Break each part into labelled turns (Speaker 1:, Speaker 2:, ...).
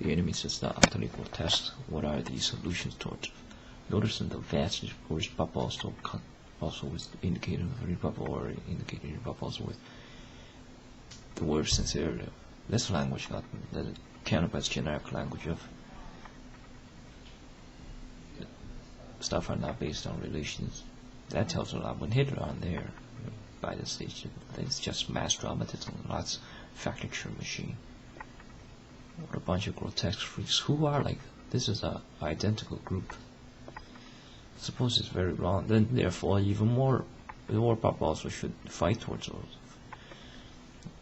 Speaker 1: The enemy says that utterly grotesque. What are the solutions towards? Notice in the vast rpobable also with indicator of rpobable or indicator rpobable also with the word sincerely. This language got the campens generic language of stuff are not based on relations. That tells a lot. When Hitler on there by the stage, it's just mass dramatism, lots factory machine. What a bunch of grotesque freaks who are like this is a identical group. Suppose it's very wrong, then therefore even more the rpobable also should fight towards those.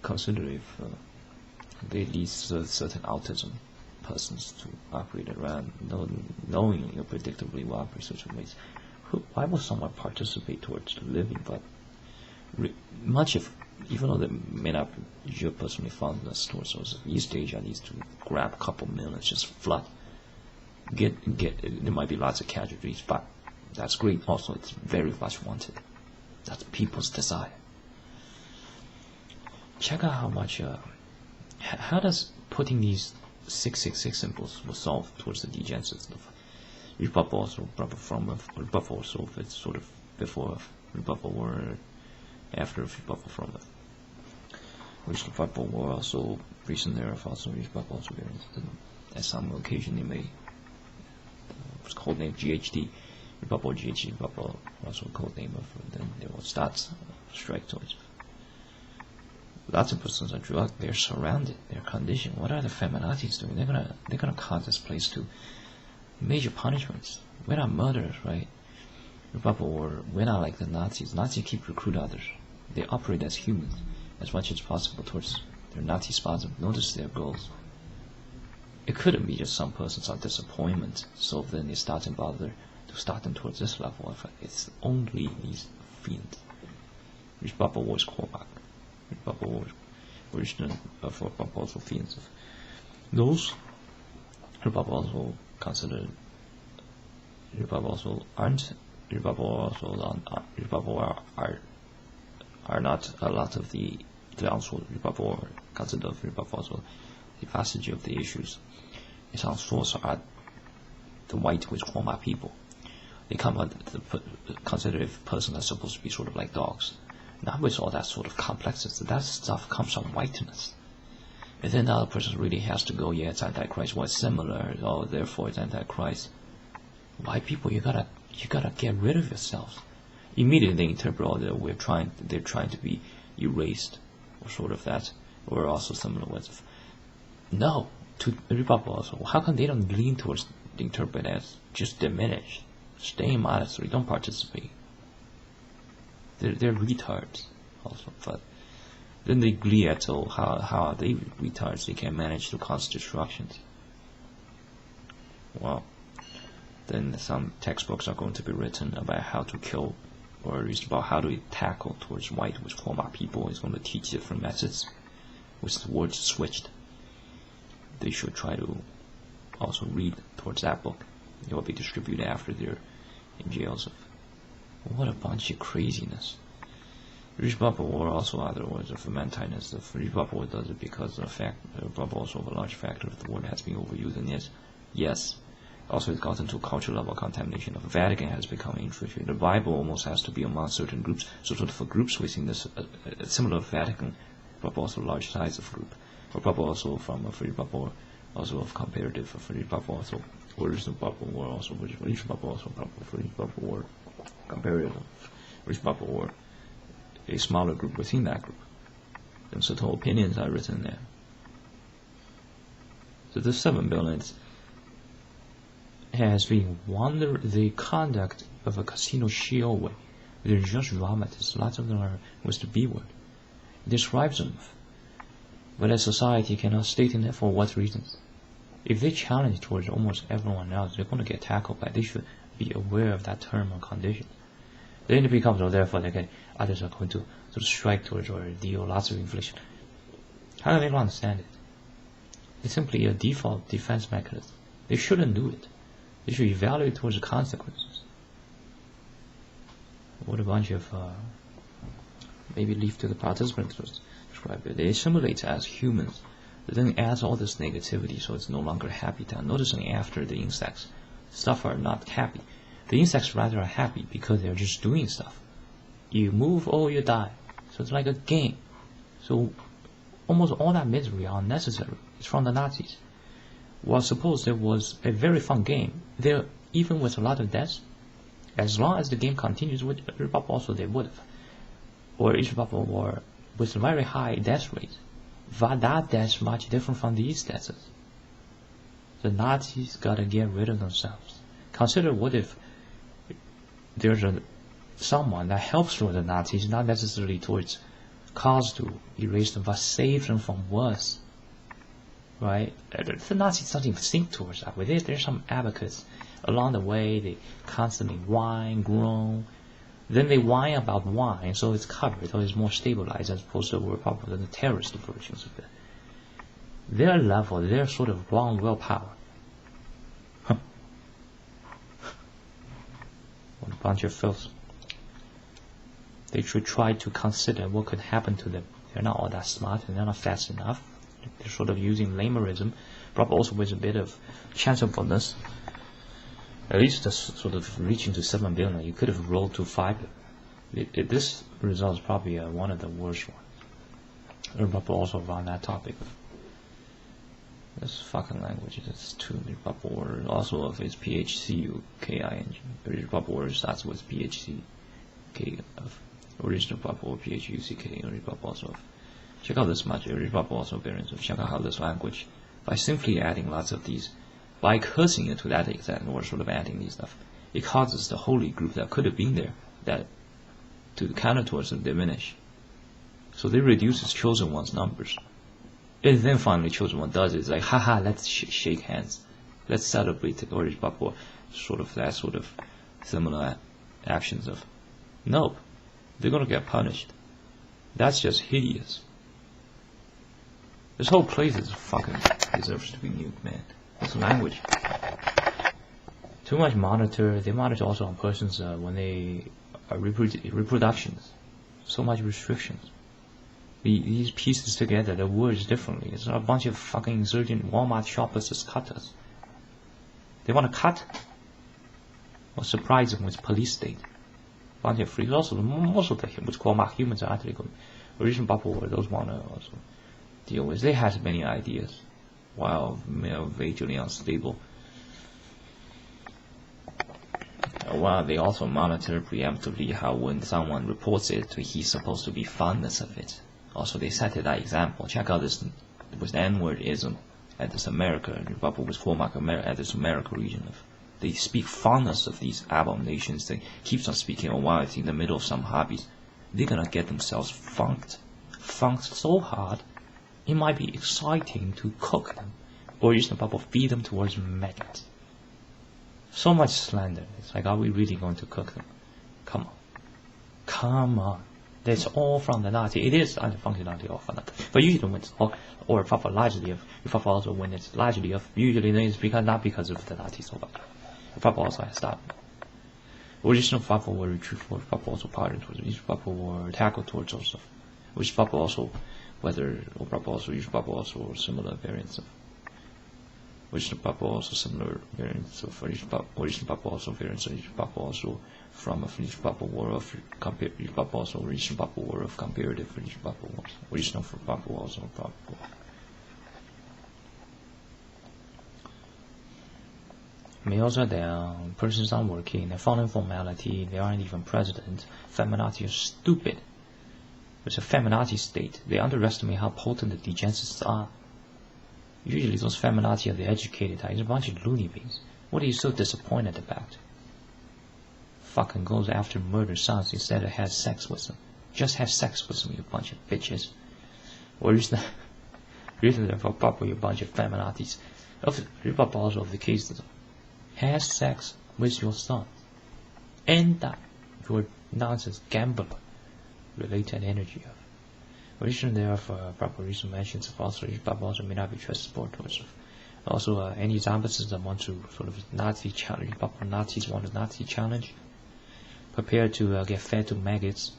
Speaker 1: Consider if they lead certain autism persons to operate around knowingly or predictably will operate such ways. Why will someone participate towards living? But much if, even though they may not be your personally fondness towards those, East Asia needs to grab a couple million, just flood. There might be lots of casualties, but that's great. Also, it's very much wanted. That's people's desire. Check out how much. How does putting these 666 symbols will solve towards the degenesis of rpobable also, proper from rpobable also, if it's sort of before rpobable or after rpobable from it. Which rpobable were also recent thereof also rpobable also very at some occasion they may it's called name GHD rpobable GHD rpobable also code name of then they will start strike towards. Lots of persons are drugged, they're surrounded, they're conditioned. What are the feminazis doing? They're gonna cause this place to major punishments. We're not murderers, right? We're not like the Nazis. Nazis keep recruit others. They operate as humans as much as possible towards their Nazi spasm. Notice their goals. It couldn't be just some persons on disappointment, so then they start to bother to start them towards this level. It's only these fiends. Rpobable was callback. Rpobable was original for proposal fiends. Those rpobable also considered rpobable also aren't rpobable are not a lot of the also rpobable considered of rpobable also the passage of the issues. It's on source are the white which form our people. They come out consider if persons are supposed to be sort of like dogs. Not with all that sort of complexity. That stuff comes from whiteness. And then the other person really has to go, yeah, it's Antichrist. Well, it's similar, oh, therefore it's Antichrist. White people, you gotta get rid of yourselves. Immediately they interpret all that they're trying to be erased, or sort of that, or also similar words of no to rpobable also. How come they don't lean towards the interpret as just diminished? Stay modestly, don't participate. They're retards also, but then they glee at how are they retards? They can manage to cause destructions. Well, then some textbooks are going to be written about how to kill, or at least about how to tackle towards white, which form our people. Is going to teach different methods, with the words switched. They should try to also read towards that book. It will be distributed after they're in jails. What a bunch of craziness. Rpobable or also other words of fermentiness. The rpobable does it because the fact rpobable also a large factor of the word has been overused, and yes. Also it's gotten to a cultural level contamination of the Vatican has become infiltrated. The Bible almost has to be among certain groups. So sort of for groups within this similar Vatican, rpobable also large size of group. Rpobable also from a rpobable also of comparative of rpobable also words of rpobable were also rpobable also rpobable were comparative rpobable were a smaller group within that group. And certain opinions are written there. So the 7 billion has been the conduct of a casino shield. They're just dramatists. Lots of them are with the B word. It describes them. But a society cannot state in it for what reasons. If they challenge towards almost everyone else, they're going to get tackled by. They should be aware of that term and condition. Then it becomes, therefore, others are going to sort of strike towards or deal lots of inflation. How do they understand it? It's simply a default defense mechanism. They shouldn't do it. They should evaluate towards the consequences. What a bunch of maybe leave to the participants to describe it. They assimilate as humans. then it adds all this negativity, so it's no longer a happy time. Noticing after the insects, stuff are not happy. The insects rather are happy because they're just doing stuff. You move or you die. So it's like a game. So almost all that misery are unnecessary. It's from the Nazis. Well, suppose there was a very fun game. There, even with a lot of deaths, as long as the game continues with rpobalbe, also they would have. Or rpobalbe, or with very high death rates. But that death much different from these deaths. The Nazis gotta get rid of themselves. Consider what if there's someone that helps through the Nazis, not necessarily towards cause to erase them, but save them from worse. Right? The Nazis don't even think towards that way. There's some advocates along the way. They constantly whine, groan. Then they whine about wine, so it's covered, so it's more stabilized as opposed to probably the terrorist versions of it. Their level, their sort of wrong willpower. What a bunch of filth. They should try to consider what could happen to them. They're not all that smart, and they're not fast enough. They're sort of using lamerism, probably also with a bit of chanceableness. At least sort of reaching to 7 billion, you could have rolled to 5 billion. This result is probably one of the worst ones. But also around that topic. This fucking language is too word also of its PHCUKING. Original word starts with PHCK of original or PHUCK. Original also. Check out this much. Original also variants of check out how this language by simply adding lots of these. By cursing it to that extent, or sort of adding these stuff, it causes the holy group that could have been there, that to counter towards them diminish. So they reduce its chosen one's numbers. And then finally chosen one does it. It's like, haha, let's shake hands. Let's celebrate the original or sort of that sort of similar actions of, nope, they're gonna get punished. That's just hideous. This whole place is fucking deserves to be nuked, man. It's language. Too much monitor. They monitor also on persons when they are reproductions. So much restrictions. These pieces together, the words differently. It's not a bunch of fucking insurgent Walmart shoppers just cutters. They want to cut or surprise them with police state. Bunch of freaks. Also, most of the what's called humans are actually good. Original bubble those want to also deal with. They have many ideas. While vaguely unstable. While they also monitor preemptively how when someone reports it, he's supposed to be fondness of it. Also, they set that example. Check out this with the N-wordism at this America, Republic with Hallmark America at this America region. They speak fondness of these abominations. They keep on speaking while it's in the middle of some hobbies. They're gonna get themselves funked so hard. It might be exciting to cook them, or use the bubble feed them towards maggots. So much slander. It's like, are we really going to cook them? Come on. That's all from the Nazi. It is under functionality of another. But usually when it's all, or proper largely of, also when it's largely of, usually it's because not because of the Nazis so much. Proper also has stopped. Original proper were retrieved for proper also pardoned towards each proper were tackled towards also. Which proper also whether or proper also use proper also or similar variants of original proper also similar variants of original proper also variants of original proper also from a original proper war of comparative proper also original proper war of comparative original proper wars original for proper also proper. Males are down, persons aren't working, they're following formality, they aren't even president, feminazi are stupid. It's a feminazi state. They underestimate how potent the degenerates are. Usually those feminazi are the educated types, a bunch of loony bins. What are you so disappointed about? Fucking goes after murder sons instead of has sex with them. Just have sex with them, you bunch of bitches. Or is that really for proper you bunch of feminazis? Also of the case has sex with your son. End up your nonsense gambler. Related energy of original therefore proper reason mentions of also may not be trustable towards also any examples that want to sort of Nazi challenge proper Nazis want a Nazi challenge prepare to get fed to maggots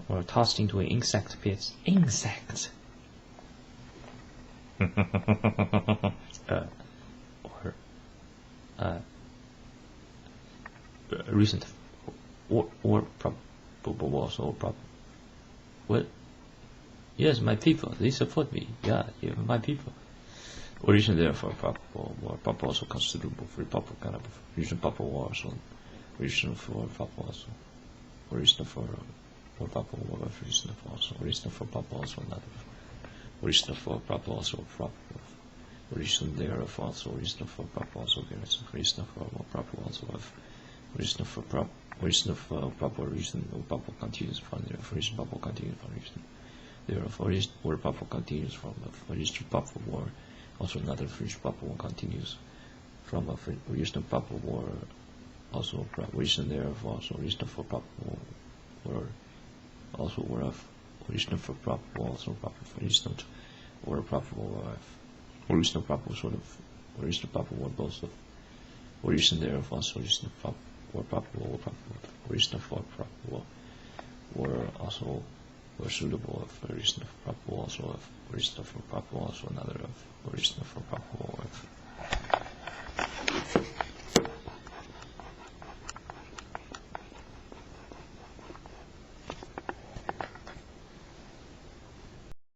Speaker 1: or tossed into an insect pit. Insect Recent or probable also or probable. Well, yes, my people, they support me. Yeah, my people. Origin therefore probable or probable also considerable for probable kind of origin probable also origin for probable also origin for probable or origin for also origin for probable also another origin for probable also probable origin thereof also origin for probable also there is origin for probable also of origin for proper reason or proper continues from there origin proper continues from reason thereof origin or proper continues from origin proper war also another origin proper war continues from a origin proper war also origin thereof also origin for proper war also whereof origin for proper also proper origin or proper war origin proper sort of origin proper war both of origin thereof also origin proper or probable or probable origin for probable or also or suitable of origin of probable also of origin for probable also another of origin for probable of